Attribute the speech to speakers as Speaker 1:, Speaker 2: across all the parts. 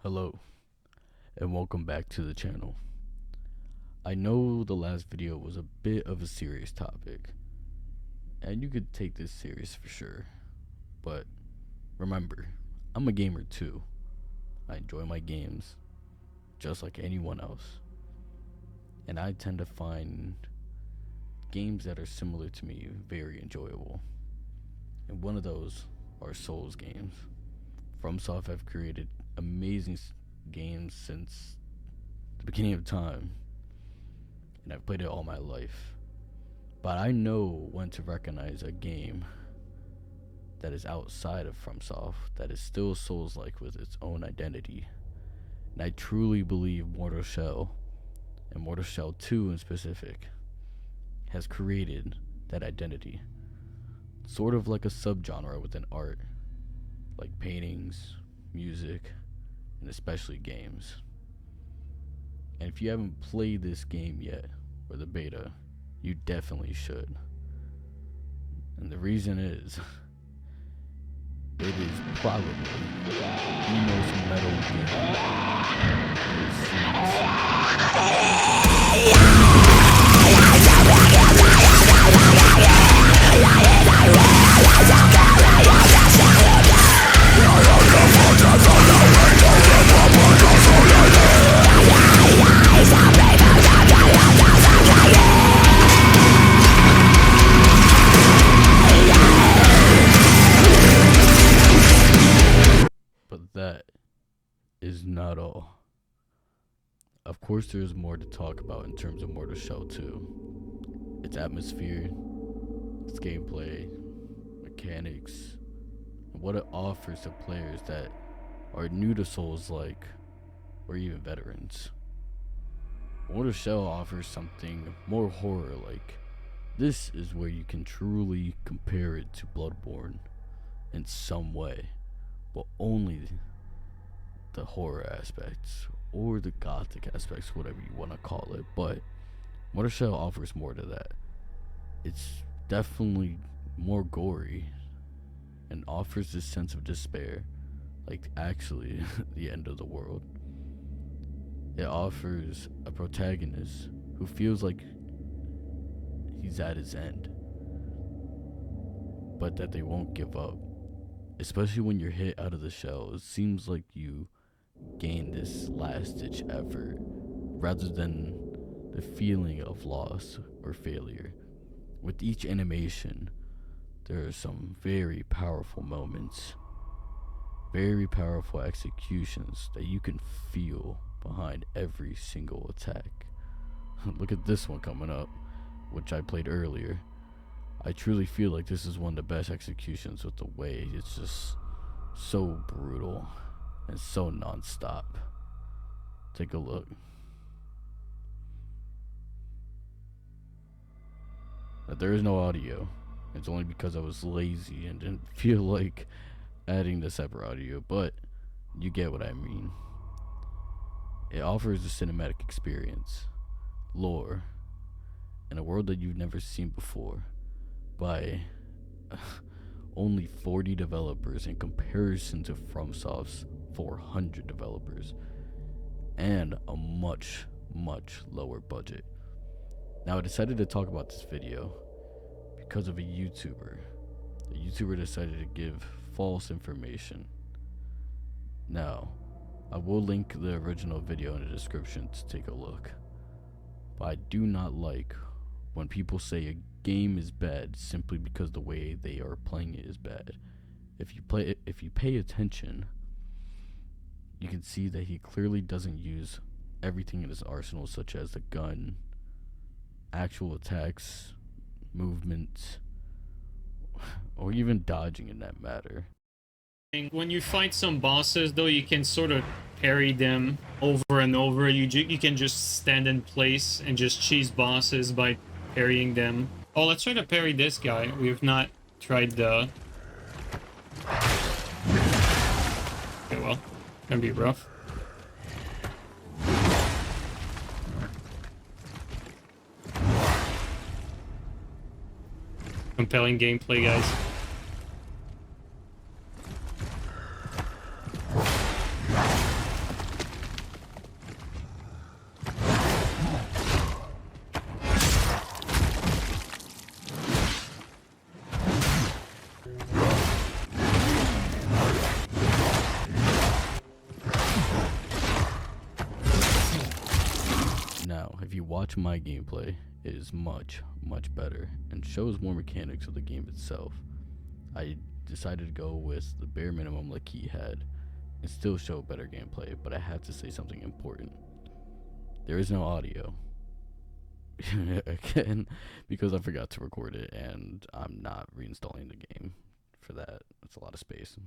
Speaker 1: Hello, and welcome back to the channel. I know the last video was a bit of a serious topic, and you could take this serious for sure, but remember, I'm a gamer too. I enjoy my games, just like anyone else, and I tend to find games that are similar to me very enjoyable, and one of those are Souls games. FromSoft have created amazing games since the beginning of time, and I've played it all my life. But I know when to recognize a game that is outside of FromSoft, that is still Souls-like with its own identity. And I truly believe Mortal Shell, and Mortal Shell 2 in specific, has created that identity. Sort of like a subgenre within art, like paintings, music, and especially games. And if you haven't played this game yet, or the beta, you definitely should. And the reason is, it is probably the most metal game you've But that is not all. Of course, there's more to talk about in terms of Mortal Shell 2. Its atmosphere, its gameplay, mechanics, and what it offers to players that are new to Souls-like, or even veterans. Mortal Shell offers something more horror-like. This is where you can truly compare it to Bloodborne in some way, but only the horror aspects, or the gothic aspects, whatever you want to call it. But Mortal Shell offers more to that. It's definitely more gory, and offers this sense of despair, like actually the end of the world. It offers a protagonist who feels like he's at his end, but that they won't give up. Especially when you're hit out of the shell, it seems like you gain this last-ditch effort rather than the feeling of loss or failure. With each animation, there are some very powerful moments, very powerful executions that you can feel behind every single attack. Look at this one coming up, which I played earlier. I truly feel like this is one of the best executions with the way it's just so brutal and so non-stop. Take a look. Now, there is no audio. It's only because I was lazy and didn't feel like adding the separate audio, but you get what I mean. It offers a cinematic experience, lore, and a world that you've never seen before, by only 40 developers in comparison to FromSoft's 400 developers, and a much lower budget. Now, I decided to talk about this video because of a YouTuber. The YouTuber decided to give false information. Now, I will link the original video in the description to take a look, but I do not like when people say a game is bad simply because the way they are playing it is bad. If you pay attention, you can see that he clearly doesn't use everything in his arsenal, such as the gun, actual attacks, movement, or even dodging in that matter.
Speaker 2: When you fight some bosses, though, you can sort of parry them over and over. You can just stand in place and just cheese bosses by parrying them. Oh, let's try to parry this guy. We've not tried the... Okay, well, gonna be rough. Compelling gameplay, guys.
Speaker 1: If you watch my gameplay, it is much, much better and shows more mechanics of the game itself. I decided to go with the bare minimum like he had and still show better gameplay, but I had to say something important. There is no audio. Again, because I forgot to record it and I'm not reinstalling the game for that. That's a lot of space.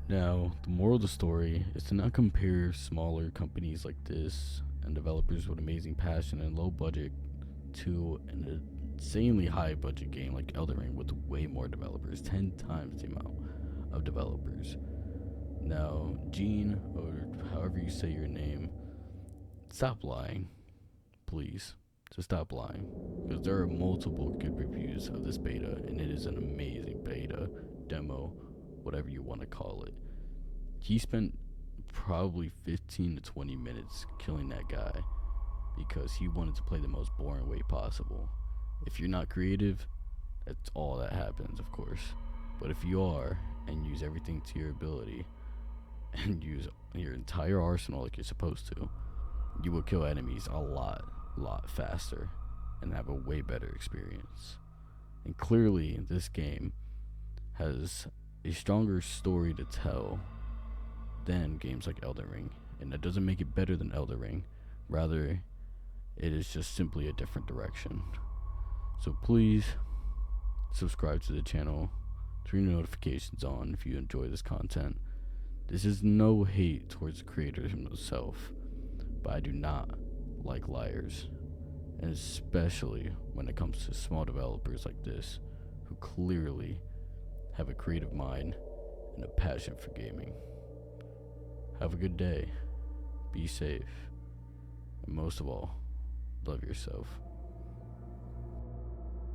Speaker 1: Now, the moral of the story is to not compare smaller companies like this and developers with amazing passion and low budget to an insanely high budget game like Elden Ring with way more developers, 10 times the amount of developers. Now, Gene, or however you say your name, stop lying, please. Just stop lying. Because there are multiple good reviews of this beta, and it is an amazing beta, demo, whatever you want to call it. He spent probably 15 to 20 minutes killing that guy because he wanted to play the most boring way possible. If you're not creative, that's all that happens, of course. But if you are, and use everything to your ability, and use your entire arsenal like you're supposed to, you will kill enemies a lot faster and have a way better experience. And clearly, this game has a stronger story to tell than games like Elden Ring, and that doesn't make it better than Elden Ring. Rather, it is just simply a different direction. So please subscribe to the channel, turn your notifications on if you enjoy this content. This is no hate towards the creator himself, but I do not like liars, and especially when it comes to small developers like this who clearly have a creative mind and a passion for gaming. Have a good day, be safe, and most of all, love yourself.